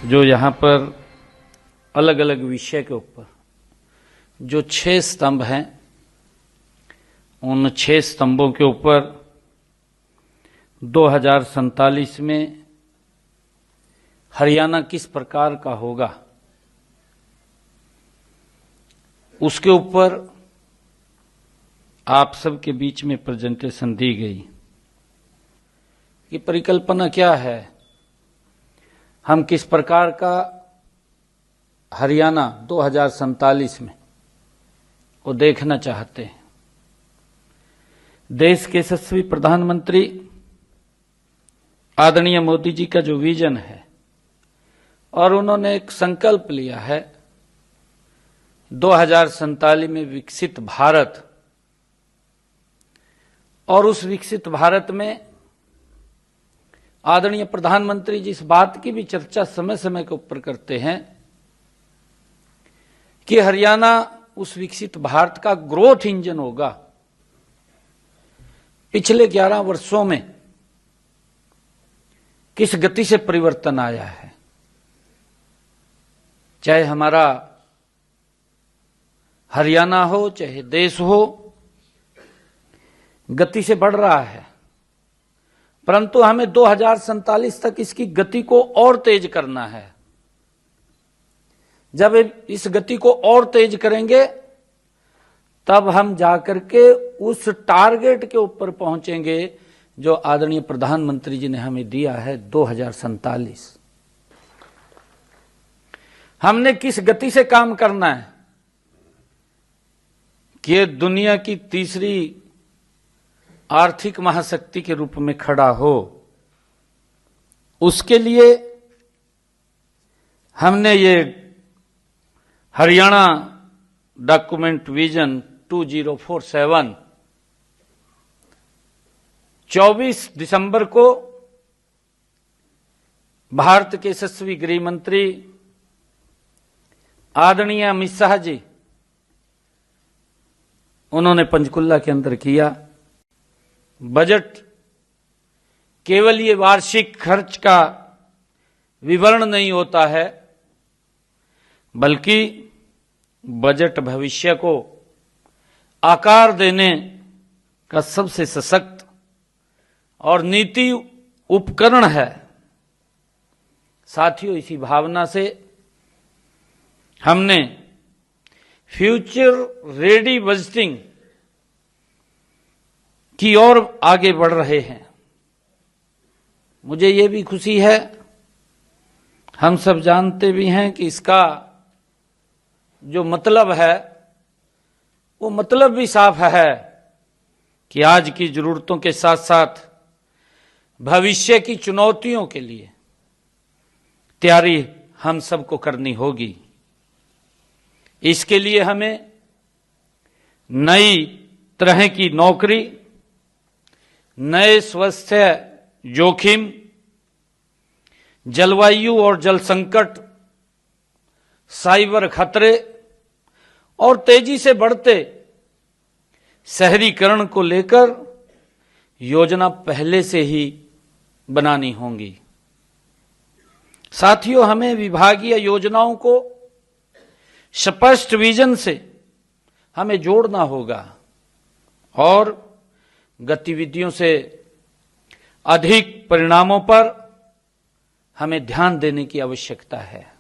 जो यहाँ पर अलग अलग विषय के ऊपर जो 6 स्तंभ हैं, उन 6 स्तंभों के ऊपर 2047 में हरियाणा किस प्रकार का होगा, उसके ऊपर आप सबके बीच में प्रेजेंटेशन दी गई कि परिकल्पना क्या है, हम किस प्रकार का हरियाणा 2047 में वो देखना चाहते हैं। देश के यशस्वी प्रधानमंत्री आदरणीय मोदी जी का जो विजन है और उन्होंने एक संकल्प लिया है 2047 में विकसित भारत, और उस विकसित भारत में आदरणीय प्रधानमंत्री जी इस बात की भी चर्चा समय समय के ऊपर करते हैं कि हरियाणा उस विकसित भारत का ग्रोथ इंजन होगा। पिछले 11 वर्षों में किस गति से परिवर्तन आया है, चाहे हमारा हरियाणा हो चाहे देश हो, गति से बढ़ रहा है, परंतु हमें 2047 तक इसकी गति को और तेज करना है। जब इस गति को और तेज करेंगे तब हम जाकर के उस टारगेट के ऊपर पहुंचेंगे जो आदरणीय प्रधानमंत्री जी ने हमें दिया है 2047। हमने किस गति से काम करना है कि दुनिया की तीसरी आर्थिक महाशक्ति के रूप में खड़ा हो। उसके लिए हमने ये हरियाणा डॉक्यूमेंट विजन 2047 24 दिसंबर को भारत के यशस्वी गृह मंत्री आदरणीय अमित शाह जी, उन्होंने पंचकुला के अंदर किया। बजट केवल ये वार्षिक खर्च का विवरण नहीं होता है, बल्कि बजट भविष्य को आकार देने का सबसे सशक्त और नीति उपकरण है। साथियों, इसी भावना से हमने फ्यूचर रेडी बजटिंग की ओर आगे बढ़ रहे हैं। मुझे ये भी खुशी है, हम सब जानते भी हैं कि इसका जो मतलब है वो मतलब भी साफ है कि आज की जरूरतों के साथ साथ भविष्य की चुनौतियों के लिए तैयारी हम सबको करनी होगी। इसके लिए हमें नई तरह की नौकरी, नए स्वास्थ्य जोखिम, जलवायु और जल संकट, साइबर खतरे और तेजी से बढ़ते शहरीकरण को लेकर योजना पहले से ही बनानी होंगी। साथियों, हमें विभागीय योजनाओं को स्पष्ट विजन से हमें जोड़ना होगा और गतिविधियों से अधिक परिणामों पर हमें ध्यान देने की आवश्यकता है।